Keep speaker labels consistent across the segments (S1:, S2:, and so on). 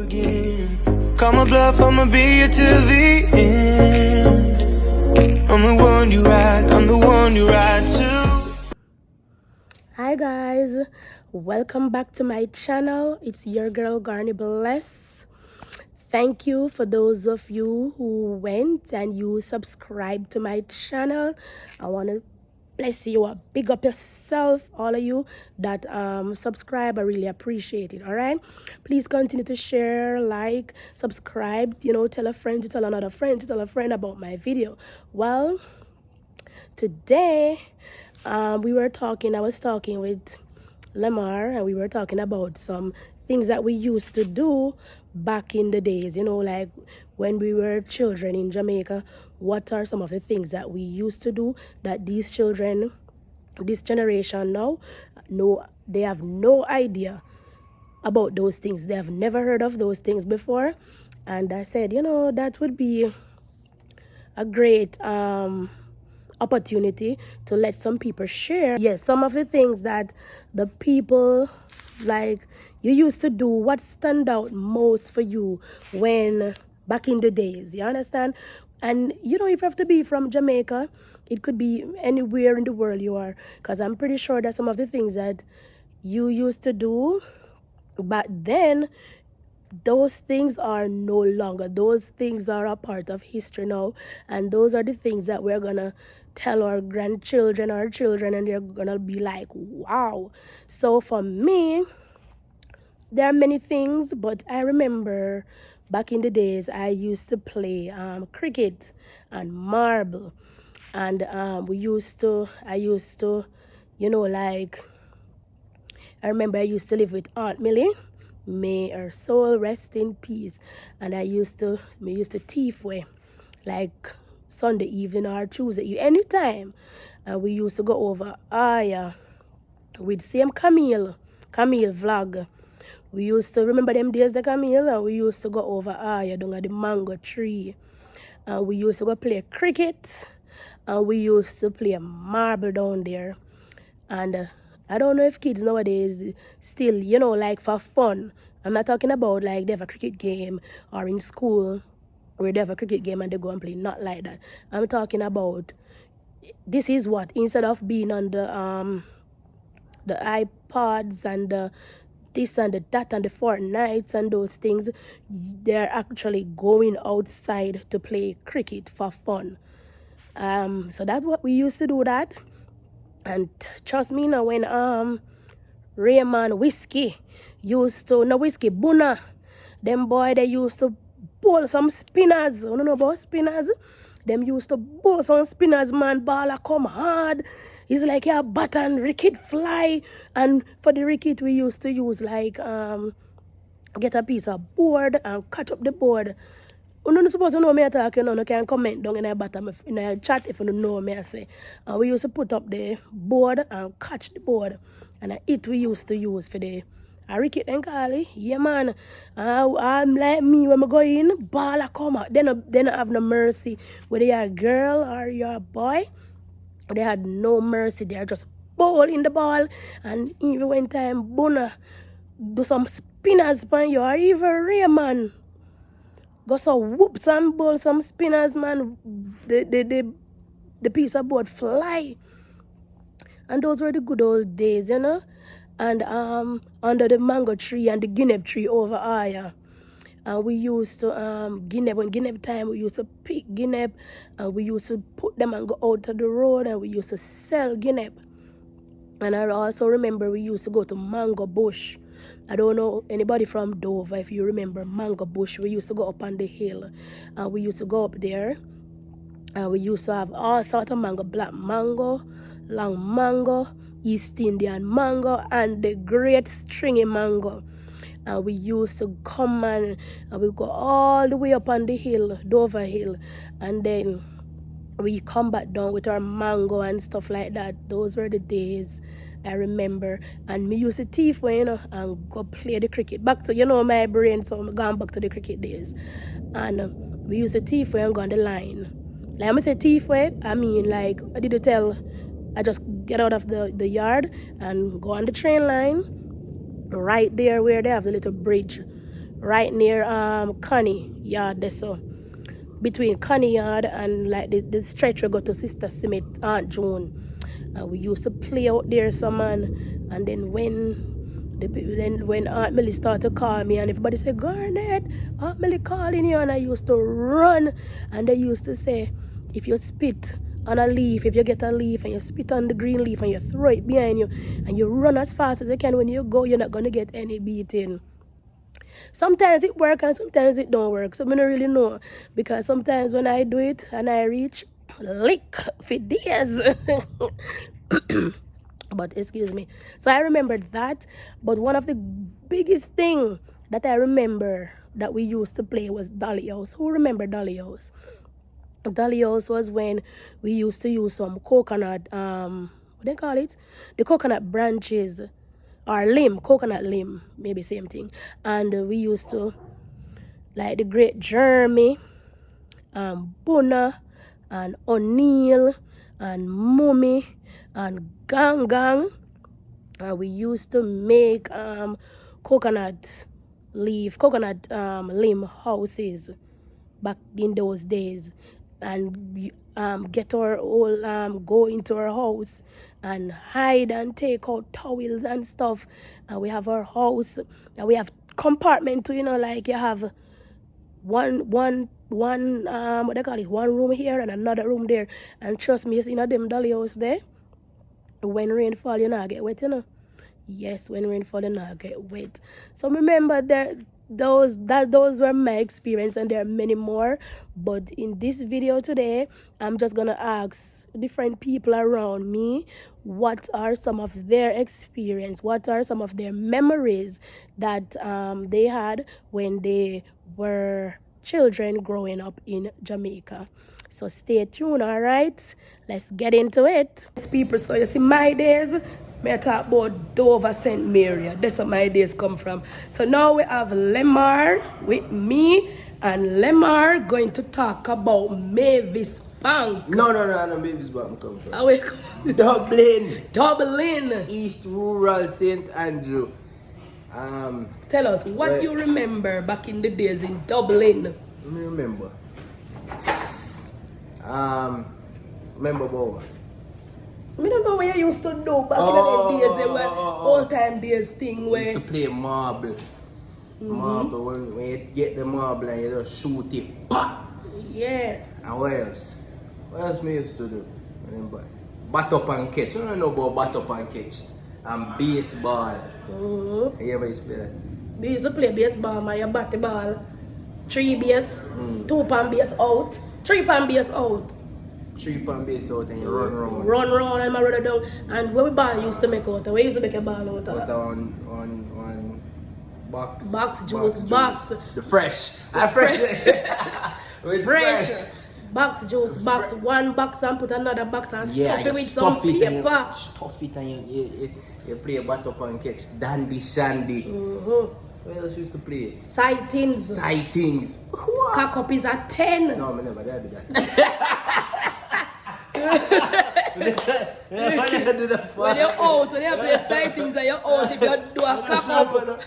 S1: again. Call my bluff, I'ma be here till the end. I'm the one you ride, I'm the one you ride to.
S2: Hi guys, welcome back to my channel. It's your girl Garni Bless. Thank you for those of you who went and you subscribed to my channel. I want to bless you up, big up yourself, all of you that subscribe. I really appreciate it. All right, please continue to share, like, subscribe, tell a friend to tell another friend to tell a friend about my video. Well, today I was talking with Lamar, and we were talking about some things that we used to do back in the days, like when we were children in Jamaica. What are some of the things that we used to do that these children, this generation now, they have no idea about those things. They have never heard of those things before. And I said, that would be a great opportunity to let some people share, yes, some of the things that the people like you used to do. What stand out most for you when back in the days, you understand? And you don't even have to be from Jamaica, it could be anywhere in the world you are, because I'm pretty sure that some of the things that you used to do back then, those things are no longer. Those things are a part of history now, and those are the things that we're gonna tell our grandchildren, our children, and they're gonna be like, wow. So for me, there are many things, but I remember back in the days I used to play cricket and marble, and I used to like, I remember I used to live with Aunt Millie. May her soul rest in peace. And we used to thief way, like Sunday evening or Tuesday evening, anytime. And we used to go over Aya with same Camille vlog. We used to remember them days, the Camille, and we used to go over Aya down at the mango tree. And we used to go play cricket, and we used to play marble down there. And I don't know if kids nowadays still, like for fun. I'm not talking about like they have a cricket game or in school where they have a cricket game and they go and play. Not like that. I'm talking about, this is what, instead of being on the iPods and the this and the that and the Fortnites and those things, they're actually going outside to play cricket for fun. So that's what we used to do that. And trust me now, when Raymond Whiskey used to, no Whiskey, Buna, them boy, they used to bowl some spinners. You don't know about spinners? Them used to bowl some spinners, man. Ball come hard. It's like a bat and ricket fly. And for the ricket, we used to use like get a piece of board and cut up the board. You don't supposed to know me talk, you can comment down in the bottom in the chat if you don't know me I say. We used to put up the board and catch the board. And it we used to use for the ricket and call it. Yeah man. I'm like me when I go in, ball a come out. Then I have no mercy. Whether you're a girl or you're a boy, they had no mercy. They are just bowling the ball. And even when time Buna do some spinners pan you, or even Raymond go so whoops and bowl some spinners, man. The piece of board fly. And those were the good old days, And under the mango tree and the guinea tree over Aya. And we used to when guinea time, we used to pick guinea, and we used to put them and go out to the road, and we used to sell guinea. And I also remember we used to go to Mango Bush. I don't know anybody from Dover if you remember Mango Bush. We used to go up on the hill, and we used to go up there, and we used to have all sorts of mango: black mango, long mango, East Indian mango, and the great stringy mango. And we used to come and we go all the way up on the hill, Dover Hill, and then we come back down with our mango and stuff like that. Those were the days I remember. And me used to thief and go play the cricket. Back to, my brain, so I'm going back to the cricket days. And we used to thief and go on the line. Like I say thief I mean like, I did tell, I just get out of the yard and go on the train line right there where they have the little bridge right near Connie Yard there, so between Connie Yard and like the stretch we go to Sister Smith, Aunt June. We used to play out there, some man. And then when Aunt Millie started to call me and everybody said, Garnet, Aunt Millie calling you, and I used to run. And they used to say, if you spit on a leaf, if you get a leaf and you spit on the green leaf and you throw it behind you and you run as fast as you can, when you go, you're not going to get any beating. Sometimes it works and sometimes it don't work. So I don't really know. Because sometimes when I do it and I reach, lick for days. But excuse me. So I remembered that. But one of the biggest thing that I remember that we used to play was Dolly House. Who remember Dolly House? Dolly House was when we used to use some coconut, what they call it? The coconut branches or limb, coconut limb, maybe same thing. And we used to, like the great Jeremy, Buna, and O'Neill, and Mummy, and Gang Gang. We used to make coconut limb houses back in those days, and get our all go into our house and hide and take out towels and stuff. And we have our house and we have compartment too, you know, like you have one what they call it, one room here and another room there. And trust me, you see, them Dolly House there, when rain fall you not get wet, you know. Yes, when rain fall you not get wet. So remember that those were my experience, and there are many more. But in this video today, I'm just gonna ask different people around me what are some of their experience, what are some of their memories that they had when they were children growing up in Jamaica. So stay tuned, all right? Let's get into it. People, so you see, my days, may I talk about Dover St. Mary. That's where my days come from. So now we have Lemar with me, and Lemar going to talk about Mavis Bank.
S3: No, Mavis Bank come from.
S2: Away. Dublin.
S3: East Rural St. Andrew.
S2: Tell us, what you remember back in the days in Dublin?
S3: Let me remember. Remember about
S2: I don't know what you used to do back in the days. They were old time days thing where
S3: we used to play marble. Marble, when you get the marble and you just shoot it. Pah!
S2: Yeah.
S3: And what else? What else me used to do? Remember? Bat up and catch. You don't know about bat up and catch. And baseball. You ever used to play that?
S2: We used to play baseball, man. You bat the ball. 3 base, 2 pan base out, 3 pan base out.
S3: 3 pan base out and you run around.
S2: Run round and my brother down. And where we ball used to make out? Where used to make a ball out?
S3: Out on box.
S2: Box juice, box.
S3: The fresh. Fresh. With fresh.
S2: Box juice, box. One box and put another box and stuff it with some paper.
S3: Stuff it and you play bat up and catch. Dandy Shandy. What else used to play?
S2: Sightings. Cock up is a 10.
S3: No, I never did that. Never do that.
S2: When you're out, when you play sightings and you're out, if you do a cock up,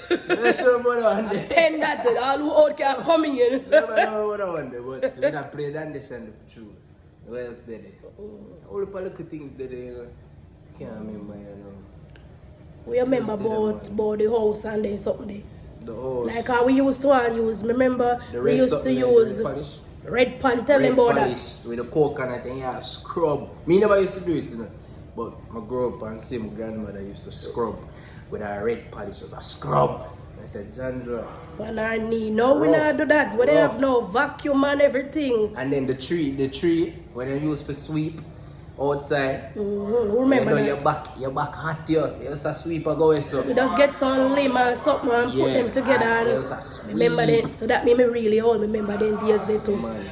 S2: 10 that all who out can come in.
S3: Never know what I want, but we don't play Dandy Shandy for true. What else did they? All the little things did they, you know. Can't remember, you know.
S2: We remember about the house and then something there.
S3: The house.
S2: Like how we used to all use, remember? We used to use red polish. Tell them about that.
S3: With the coconut and you scrub. Me never used to do it, you know. But I grew up and see my grandmother used to scrub with her red polish. Just a scrub. I said, Jandra.
S2: On our knee. No, we not do that. We don't have no vacuum and everything.
S3: And then the tree, when they used for sweep outside.
S2: Remember
S3: you know,
S2: that?
S3: your back hot here. You just a sweep and go so.
S2: We just get some limb and something and put them together and remember that. So that made me really old. Remember them days there too.
S3: Man.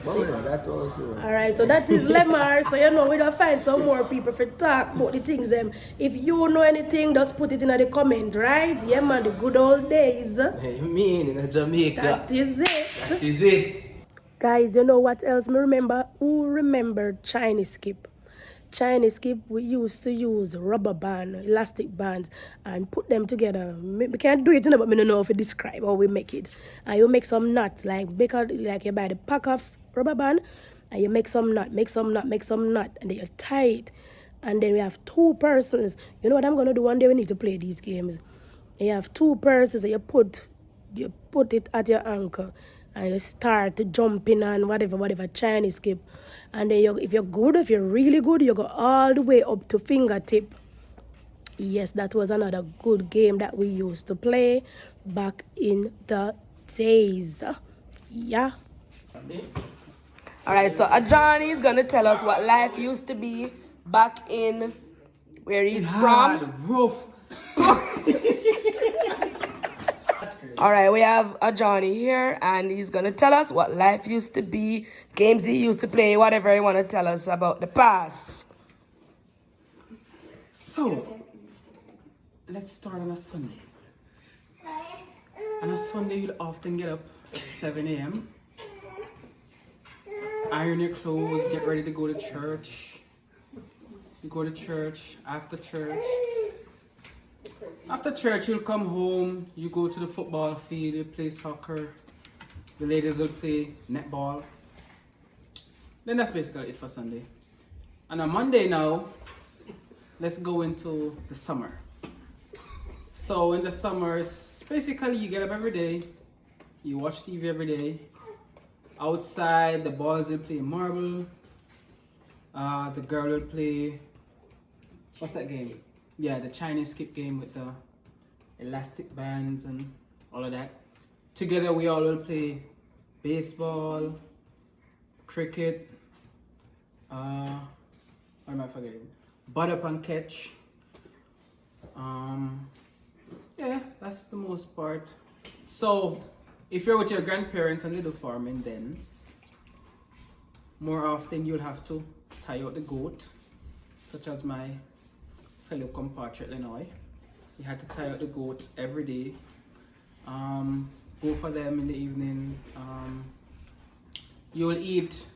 S3: But you know, that was good.
S2: Alright, so that is Lemar. So you know, we don't find some more people for talk about the things them. If you know anything, just put it in the comment, right? Yeah man, the good old days.
S3: Hey, you mean in Jamaica?
S2: That is it.
S3: That is it.
S2: Guys, you know what else me remember? Who remembered Chinese skip? Chinese skip, we used to use rubber band, elastic bands, and put them together. We can't do it, but I don't know if you describe how we make it. And you make some knots, like you buy the pack of rubber band, and you make some knot, and then you tie it. And then we have two persons. You know what I'm gonna do one day? We need to play these games. You have two persons, and you put it at your ankle, and you start jumping on whatever Chinese skip. And then if you're really good, you go all the way up to fingertip. Yes, that was another good game that we used to play back in the days. Yeah. Alright, so Johnny is gonna tell us what life used to be back in where he's from.
S3: Rough.
S2: Alright, we have a Johnny here, and he's gonna tell us what life used to be, games he used to play, whatever he wanna tell us about the past.
S4: So, let's start on a Sunday. On a Sunday, you'll often get up at 7 a.m., iron your clothes, get ready to go to church. You go to church. After church, you'll come home, you go to the football field, you play soccer. The ladies will play netball. Then that's basically it for Sunday. And on Monday now, let's go into the summer. So in the summers, basically you get up every day, you watch TV every day. Outside, the boys will play marble. The girl will play, what's that game? Yeah, the Chinese skip game with the elastic bands and all of that. Together we all will play baseball, cricket, what am I forgetting? Butt up and catch. Yeah, that's the most part. So if you're with your grandparents and they do farming, then more often you'll have to tie out the goat, such as my fellow compatriot Illinois. You had to tie out the goat every day. Go for them in the evening. You'll eat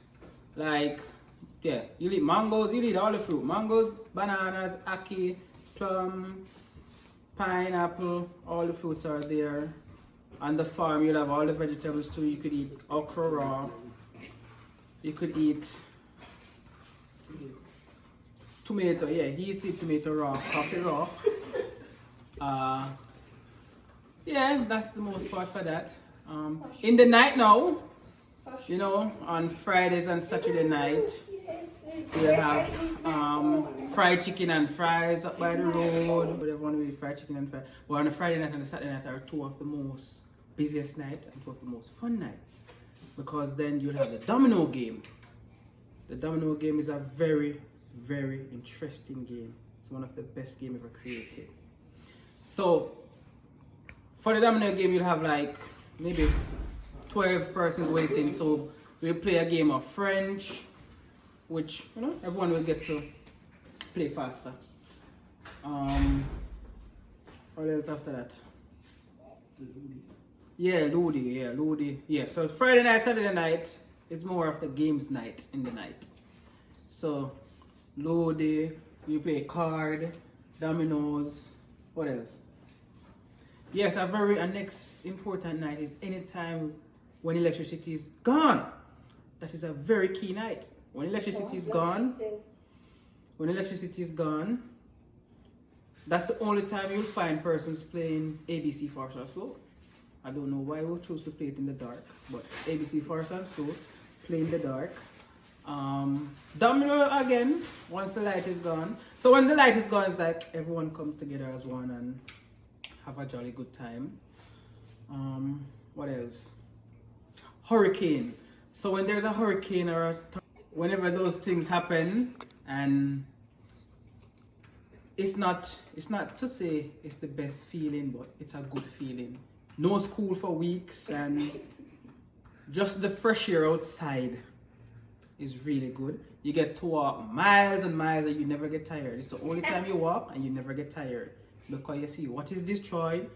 S4: you'll eat mangoes, you'll eat all the fruit. Mangoes, bananas, ackee, plum, pineapple, all the fruits are there. On the farm, you'll have all the vegetables too. You could eat okra raw. You could eat tomato, he used to eat tomato raw, coffee raw. Yeah, that's the most part for that. In the night now, on Fridays and Saturday night, we'll have fried chicken and fries up by the road. Everyone will eat fried chicken and fries. But on the Friday night and the Saturday night are two of the most busiest night and two of the most fun night. Because then you'll have the domino game. The domino game is a very, very interesting game. It's one of the best games ever created. So for the domino game, you'll have maybe 12 persons waiting. So we'll play a game of French, which everyone will get to play faster. What else after that? Ludi. Yeah, so Friday night, Saturday night is more of the games night in the night. So Ludi, you play card, dominoes, what else? Yes, a next important night is anytime when electricity is gone. That is a very key night. When electricity is gone, that's the only time you'll find persons playing ABC Fast and Slow. I don't know why we choose to play it in the dark, but ABC Fast and Slow, play in the dark. Domino again, once the light is gone. So when the light is gone, it's like everyone comes together as one and have a jolly good time. What else? Hurricane. So when there's a hurricane or whenever those things happen, and it's not to say it's the best feeling, but it's a good feeling. No school for weeks, and just the fresh air outside is really good. You get to walk miles and miles and you never get tired. It's the only time you walk and you never get tired, because you see what is destroyed,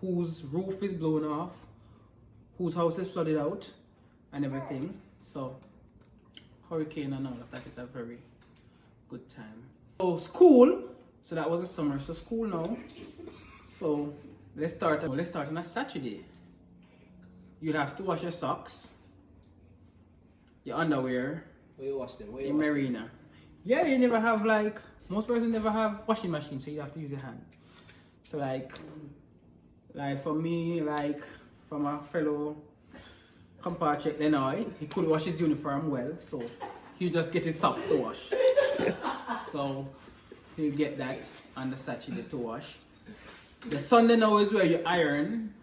S4: whose roof is blown off, whose house is flooded out, and everything. So hurricane and all of that is a very good time. So school, so that was the summer. So school now. So let's start on a Saturday. You'd have to wash your socks, your underwear,
S3: Where you wash them? Where
S4: your
S3: you wash them?
S4: marina. Yeah, you never have like, most persons never have washing machine, so you have to use your hand. So like for me, like from a fellow compatriot Lenoy, he couldn't wash his uniform well, so he just get his socks to wash. So he'll get that on the Saturday to wash. The Sunday now is where you iron.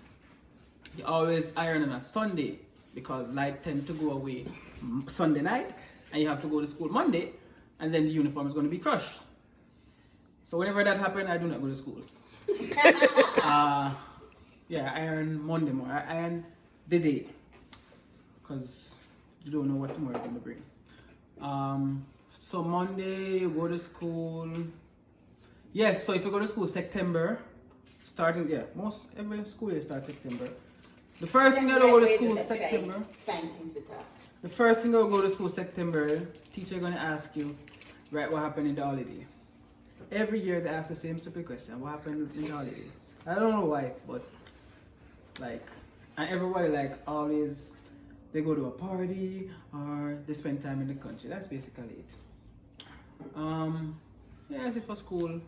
S4: You always iron on a Sunday because light tend to go away Sunday night, and you have to go to school Monday, and then the uniform is going to be crushed. So whenever that happens, I do not go to school. Yeah, I iron Monday morning. I iron the day because you don't know what tomorrow is going to bring. So Monday you go to school. Yes, so if you go to school September, starting most every school year starts September. The first thing I go to school September. The first thing I go to school September, teacher gonna ask you, right, what happened in the holiday? Every year they ask the same simple question, what happened in the holiday? I don't know why, but like, and everybody like always, they go to a party or they spend time in the country. That's basically it. Yeah, that's it for school.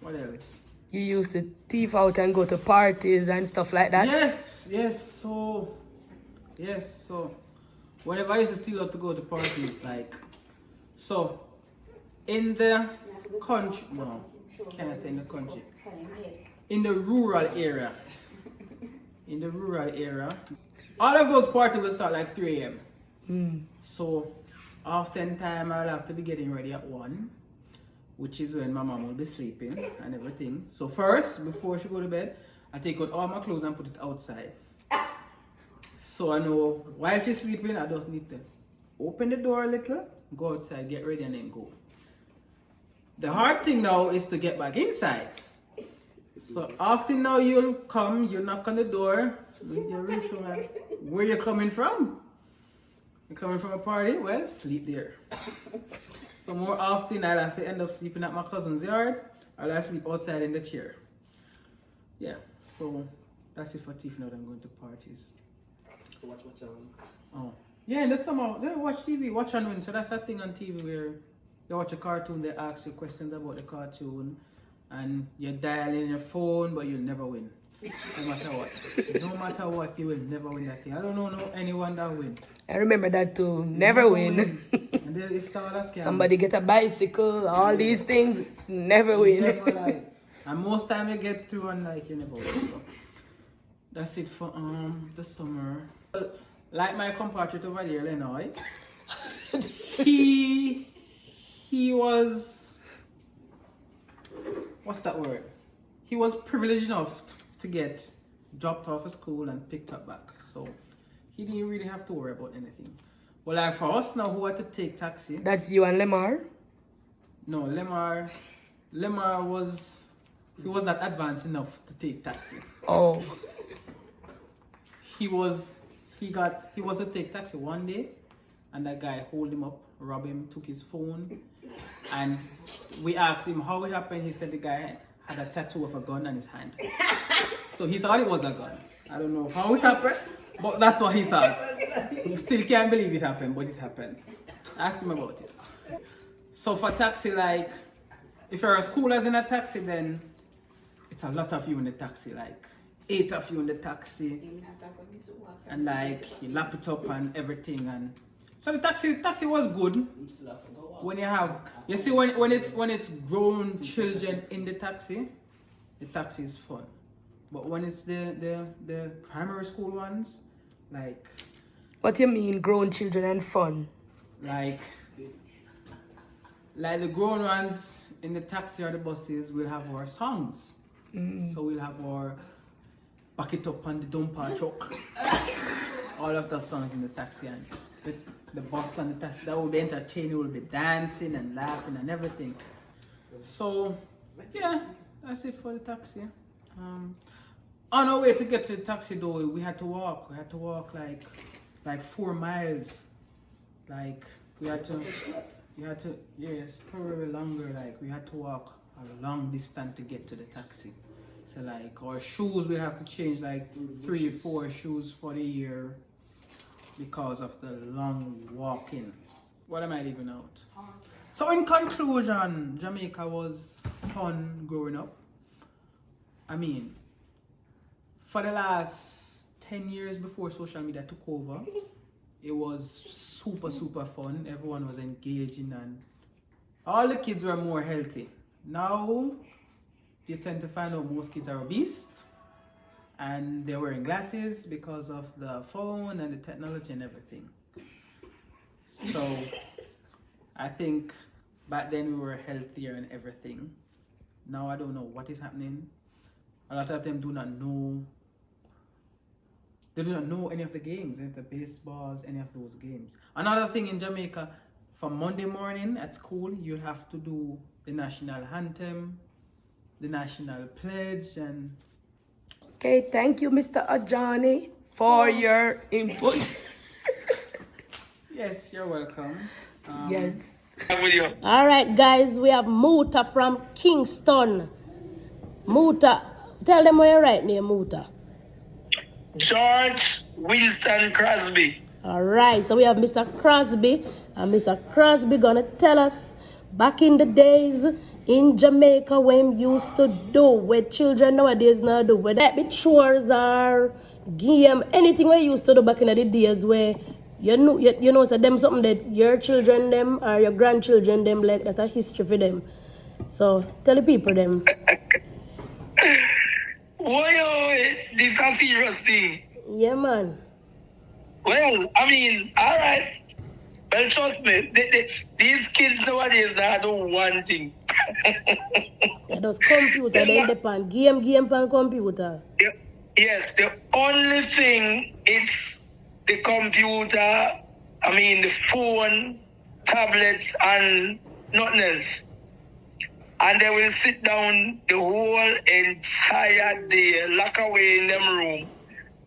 S4: What else?
S2: You used to thief out and go to parties and stuff like that?
S4: Yes, so whenever I used to steal out to go to parties, like, so in the country, no, can I say in the country? In the rural area, all of those parties will start like 3 a.m. So oftentimes I'll have to be getting ready at 1, which is when my mom will be sleeping and everything. So first, before she go to bed, I take out all my clothes and put it outside. So I know while she's sleeping, I just need to open the door a little, go outside, get ready, and then go. The hard thing now is to get back inside. So often now you'll come, you knock on the door, you're really sure like, where you're coming from. You're coming from a party? Well, sleep there. So more often I'll have to end up sleeping at my cousin's yard, or I'll sleep outside in the chair. Yeah, so that's it for Tiff now that I'm going to parties.
S3: So watch
S4: Oh. Yeah, in the summer, they watch TV, watch and win. So that's that thing on TV where you watch a cartoon, they ask you questions about the cartoon, and you dial in your phone, but you'll never win. No matter what. No matter what, you will never win that thing. I don't know anyone that win.
S2: I remember that too. Never win.
S4: And then it's all a scam.
S2: Somebody get a bicycle, all these things, never win.
S4: Never like. And most time you get through and like you never win. So that's it for the summer. Like my compatriot over there, Lenoy, he was, what's that word? He was privileged enough to get dropped off of school and picked up back. So he didn't really have to worry about anything. But like for us now who had to take taxi.
S2: That's you and Lemar?
S4: No, Lemar was, he was not advanced enough to take taxi.
S2: Oh.
S4: He was to take taxi one day, and that guy hold him up, rob him, took his phone, and we asked him how it happened. He said the guy had a tattoo of a gun on his hand. So he thought it was a gun. I don't know how it happened, but that's what he thought. He still can't believe it happened, but it happened. Ask him about it. So for taxi, like, if you're a schoolers in a taxi, then it's a lot of you in the taxi, like 8 of you in the taxi, and like you lap it up and everything. And so the taxi was good. When you have, you see, when it's grown children in the taxi is fun. But when it's the primary school ones, like.
S2: What do you mean, grown children and fun?
S4: Like the grown ones in the taxi or the buses will have our songs. So we'll have our back it up on the dumper truck. All of the songs in the taxi, and the bus and the taxi, that will be entertaining, we'll be dancing and laughing and everything. So yeah, that's it for the taxi. On our way to get to the taxi though, we had to walk like 4 miles. Like We had to, yes, probably longer. Like we had to walk a long distance to get to the taxi. So like our shoes, we have to change like 3-4 shoes for the year because of the long walking. What am I leaving out? So in conclusion, Jamaica was fun growing up. I mean, for the last 10 years before social media took over, it was super fun. Everyone was engaging and all the kids were more healthy. Now, you tend to find out most kids are obese and they're wearing glasses because of the phone and the technology and everything. So, I think back then we were healthier and everything. Now I don't know what is happening. A lot of them do not know. They do not know any of the games, any of the baseballs, any of those games. Another thing in Jamaica, for Monday morning at school, you have to do the national anthem, the national pledge, and...
S2: Okay, thank you, Mr. Ajani, for your input.
S4: Yes, you're welcome.
S2: Yes. All right, guys, we have Muta from Kingston. Muta, tell them your right name, Muta.
S5: George Winston Crosby.
S2: All right, so we have Mr. Crosby, and Mr. Crosby gonna tell us back in the days in Jamaica when used to do what children nowadays now do, whether it be chores or game, anything we used to do back in the days where you know so them something that your children them or your grandchildren them like that a history for them. So tell the people them.
S5: Why this is a serious thing?
S2: Yeah, man.
S5: Well, I mean, all right. Well, trust me, these kids nowadays they do one thing.
S2: Yeah, those computer, they depend game on computer.
S5: Yes, the only thing is the computer, I mean the phone, tablets, and nothing else. And they will sit down the whole entire day, lock away in them room,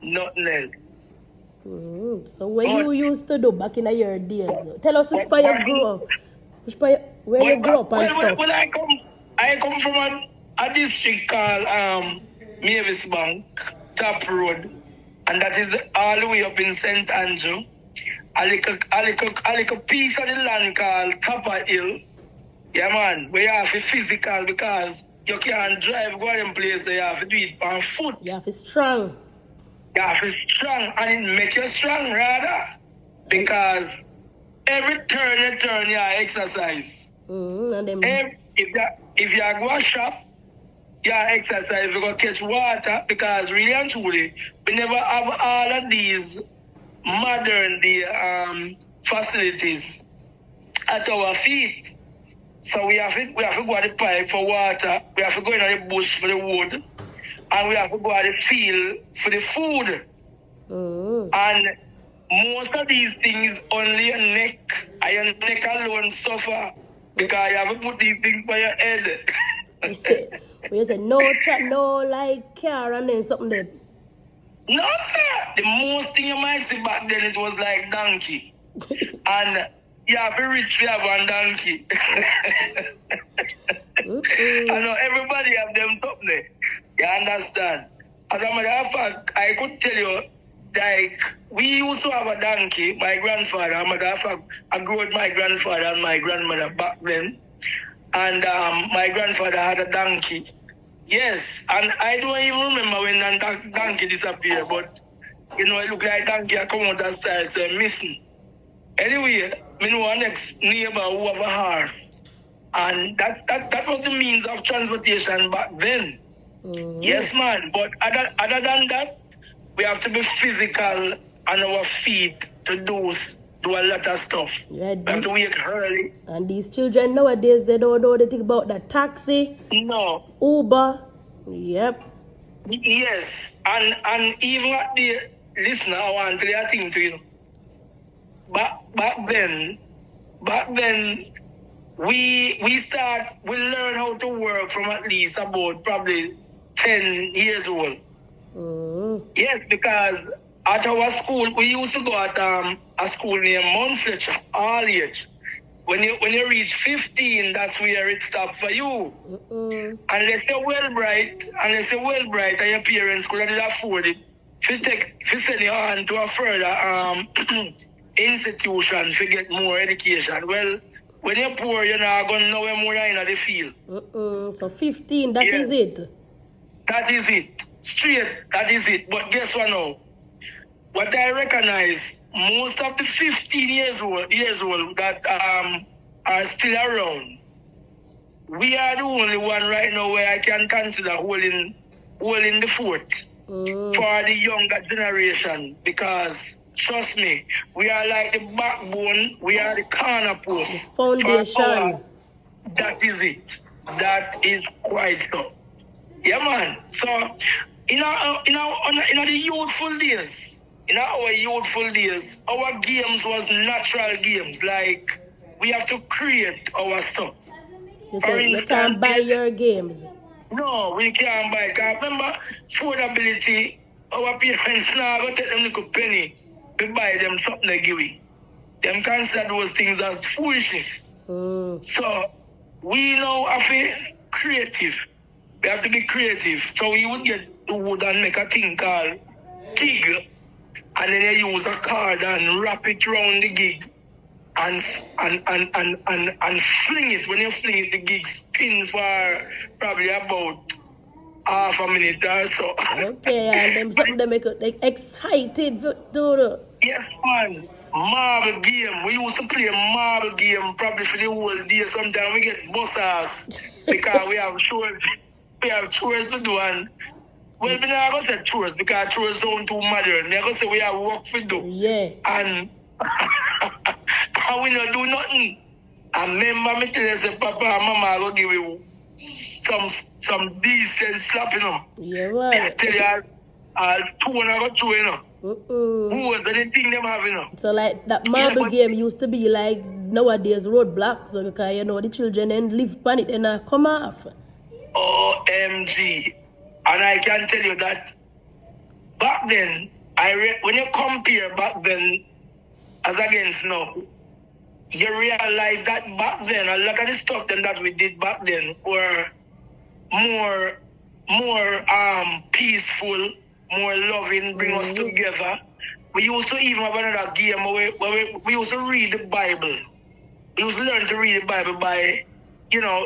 S5: nothing else.
S2: So when you used to do back in your days, tell us which part you grew up, where you grew up and stuff.
S5: Well, I come from a district called Mavis Bank, Top Road, and that is all the way up in St. Andrew. A little piece of the land called Topper Hill. Yeah, man, we have to physical because you can't drive go to them place, so you have to do it on foot.
S2: You have to strong.
S5: You have to strong, and it make you strong rather. Because every turn you turn, you exercise.
S2: And them...
S5: If you go shop, you exercise, you go catch water, because really and truly, we never have all of these modern facilities at our feet. So we have to go to the pipe for water, we have to go in the bush for the wood, and we have to go to the field for the food. And most of these things only your neck, and your neck alone suffer because you have to put these things by your head.
S2: You say no like car and then something there.
S5: No, sir. The most thing you might see back then, it was like donkey. And you have to reach to have one donkey. I know everybody have them top there. You understand? As a matter of fact, I could tell you, like, we used to have a donkey, my grandfather. As a matter of fact, I grew with my grandfather and my grandmother back then. And my grandfather had a donkey. Yes, and I don't even remember when that donkey disappeared, but, you know, it looked like donkey come out of style, so missing. Anyway, I know our next neighbor who have a horse. And that was the means of transportation back then. Yes, man. But other than that, we have to be physical on our feet to do a lot of stuff. Yeah, we have to wake early.
S2: And these children nowadays, they don't know anything about the taxi.
S5: No.
S2: Uber. Yep.
S5: Yes. And even at the listener, I want to tell you a thing to you. Back then, we learn how to work from at least about probably 10 years old. Yes, because at our school, we used to go at a school named Mount Fletcher, all age. When you reach 15, that's where it stops for you. Unless you're well-bright, and your parents couldn't afford it, if you send you on to a further institution to get more education. Well, when you're poor, you're not going to know where more in the field.
S2: So 15, that is it?
S5: That is it. Straight, that is it. But guess what now? What I recognize, most of the 15 years old that are still around, we are the only one right now where I can consider holding the fort for the younger generation, because trust me, we are like the backbone, we are the corner post.
S2: The foundation.
S5: That is it. That is quite so. Yeah, man. So in the youthful days, our games was natural games. Like, we have to create our stuff.
S2: You say you can't buy your games.
S5: No, we can't buy. Because remember, affordability, our parents now go take them little penny to buy them something they give we. Them consider those things as foolishness. So we now have to be creative. We have to be creative. So we would get wood and make a thing called gig. And then you use a card and wrap it around the gig and fling it. When you fling it, the gig spin for probably about half a minute or so.
S2: Okay, and then something that make it like excited to do.
S5: Yes, man. Marble game. We used to play marble game probably for the whole day. Sometimes we get bus ass because we have chores to do. And well, we never go say chores because chores sound too modern. We go say we have work to do.
S2: Yeah.
S5: And we not do nothing. And remember me tell you, say, Papa and Mama will give you some decent slapping them.
S2: Yeah, right.
S5: I tell you, I'll two and I got two, you know. Who was anything them have, you know?
S2: So like that marble game used to be like nowadays roadblocks, so because you know the children and live on it and come off.
S5: OMG. And I can tell you that back then, when you compare back then as against now, you realize that back then, a lot of the stuff that we did back then were more peaceful, more loving, bring us together. We used to even have another game where we used to read the Bible. We used to learn to read the Bible by,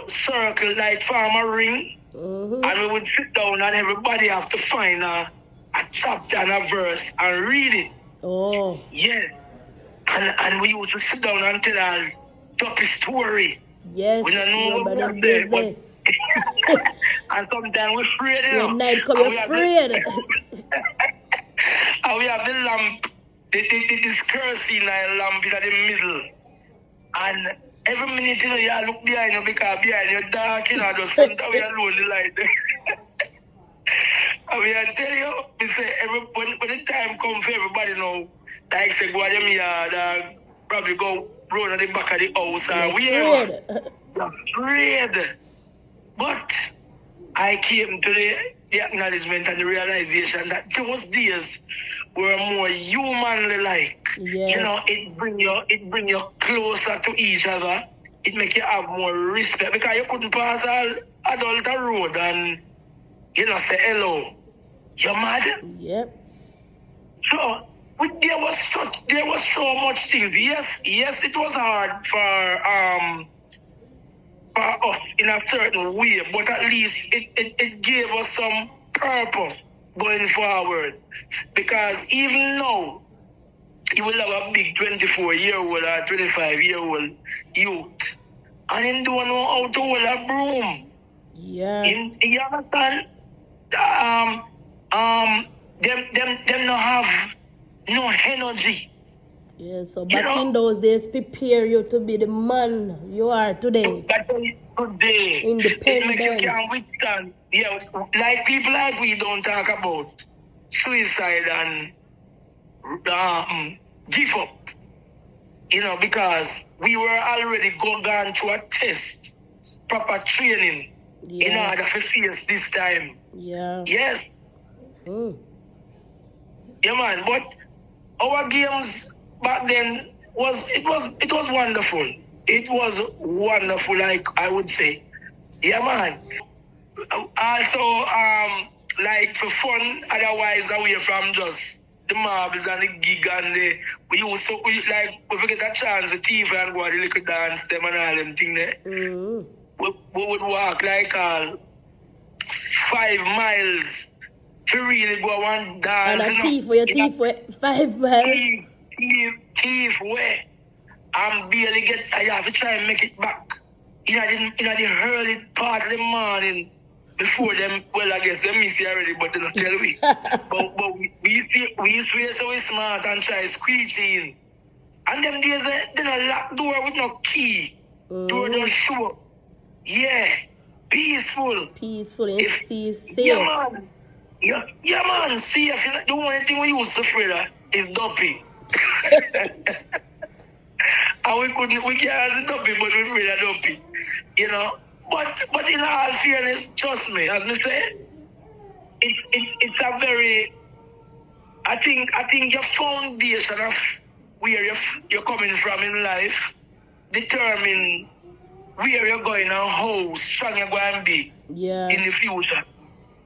S5: circle, like farmer ring. And we would sit down and everybody have to find a chapter and a verse and read it.
S2: Oh.
S5: Yes. And we used to sit down and tell our toppy story.
S2: Yes.
S5: We don't know what was there, but and sometimes we're afraid,
S2: When night come, you're afraid.
S5: And we have the lamp, this kerosene lamp in the middle. And every minute, you look behind you because behind you dark, just front away alone the light. And we tell you, we say, when the time comes for everybody now, like say, go to the yard, probably go round at the back of the house, and we're afraid. But I came to the acknowledgement and the realization that those days were more humanly like.
S2: Yeah.
S5: It bring you closer to each other. It make you have more respect because you couldn't pass all adult road and say hello. You're mad?
S2: Yep.
S5: So there was so much things. Yes, it was hard for us in a certain way, but at least it gave us some purpose going forward. Because even now, you will have a big 24-year-old or 25-year-old youth, and he don't know how to hold a broom.
S2: Yeah.
S5: You understand? Them not have no energy.
S2: Yeah, so back in those days, prepare you to be the man you are today.
S5: Today,
S2: Independent.
S5: it makes you can withstand. Yeah, like people like we don't talk about suicide and give up. Because we were already gone through a test, proper training in order to face this time.
S2: Yeah.
S5: Yes. Yeah, man. But our games back then was wonderful. It was wonderful, like I would say. Yeah, man. Also, like for fun, otherwise away from just the marbles and the gig and we used to we get a chance to TV and go to the little dance them and all them thing there. We would walk like 5 miles to really go and dance.
S2: And a thief where your thief were 5 miles.
S5: Thief where I'm barely I have to try and make it back. In the early part of the morning before them, well, I guess they miss you already, but they don't tell me. but we used to be so smart and try squeeze in. And them days, they don't lock door with no key. Door don't show. Yeah. Peaceful.
S2: Peaceful and safe.
S5: Yeah, man. Yeah, man. Safe. The only thing we used to fear is dopey. And we can't see dopey, but we fear dopey. You know? But in all fairness, trust me, as I say, it's a very, I think your foundation of where you're coming from in life determine where you're going and how strong you're going to be in the future.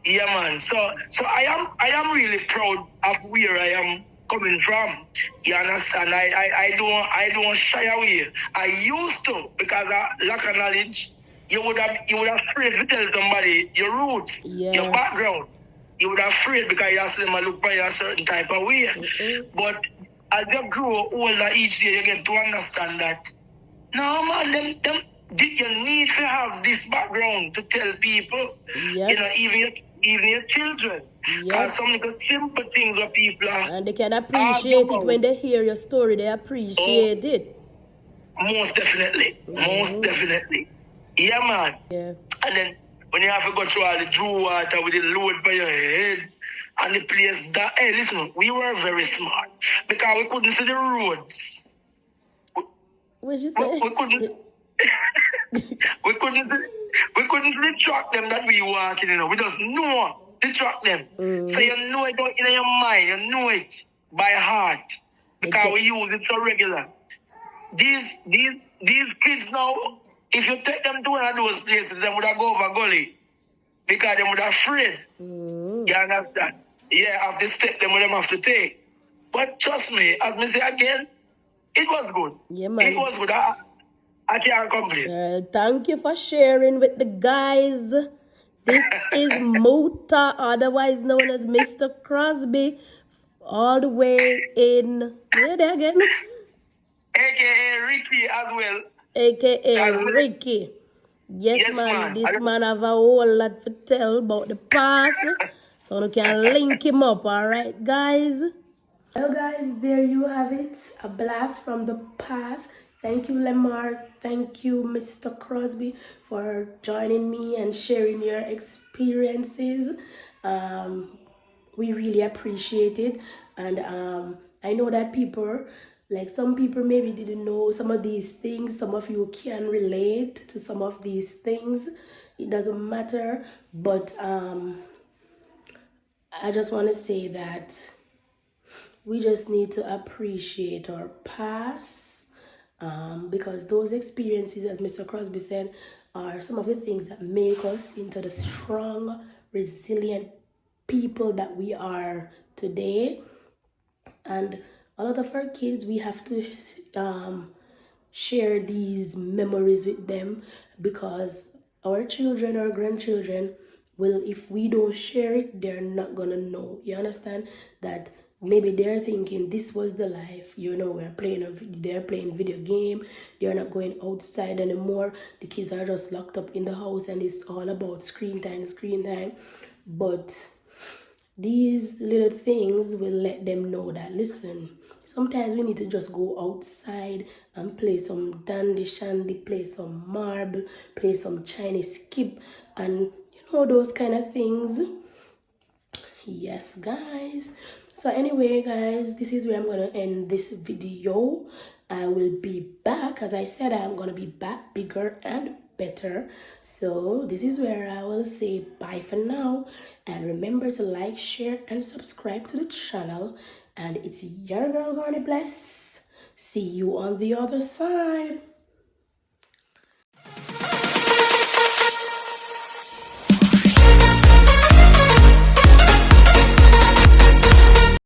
S5: Yeah, man. So I am really proud of where I am coming from. You understand? I don't shy away. I used to, because of lack of knowledge. You would have afraid to tell somebody your roots, your background. You would have afraid because you see them look by a certain type of way. But as you grow older each year, you get to understand that no, man, you need to have this background to tell people. You know, even your children. Because some little simple things where people are.
S2: And they can appreciate it when they hear your story. They appreciate it.
S5: Most definitely. Most definitely. Yeah, man.
S2: Yeah.
S5: And then when you have to go through all the drew water with the load by your head and the place that, hey, listen, we were very smart because we couldn't see the roads.
S2: What you say?
S5: We couldn't. we couldn't really track them that we walking, you know. We just know to track them. So you know it in your mind, you know it by heart because we use it so regular. These kids now, if you take them to one of those places, they would have go over gully because they would have afraid. You understand? Yeah, of the step they would have to take. But trust me, as me say again, it was good.
S2: Yeah, man.
S5: It was good. I can't complain.
S2: Thank you for sharing with the guys. This is Mota, otherwise known as Mr. Crosby, all the way in... Yeah, there again.
S5: A.K.A. Ricky as well.
S2: A.K.A. Ricky. Yes, man. This man have a whole lot to tell about the past. So we can link him up, alright, guys? Well, guys, there you have it. A blast from the past. Thank you, Lamar. Thank you, Mr. Crosby, for joining me and sharing your experiences. We really appreciate it. And I know that people, like some people maybe didn't know some of these things. Some of you can relate to some of these things. It doesn't matter. But I just want to say that we just need to appreciate our past. Because those experiences, as Mr. Crosby said, are some of the things that make us into the strong, resilient people that we are today. And a lot of our kids, we have to share these memories with them, because our children or grandchildren will, if we don't share it, they're not gonna know. You understand that? Maybe they're thinking this was the life, you know, they're playing video game, they're not going outside anymore, the kids are just locked up in the house and it's all about screen time. But these little things will let them know that, listen, sometimes we need to just go outside and play some dandy shandy, play some marble, play some Chinese skip, and you know, those kind of things. Yes, guys. So anyway, guys, this is where I'm going to end this video. I will be back. As I said, I'm going to be back bigger and better. So this is where I will say bye for now, and remember to like, share, and subscribe to the channel. And it's your girl Garnet Bless. See you on the other side.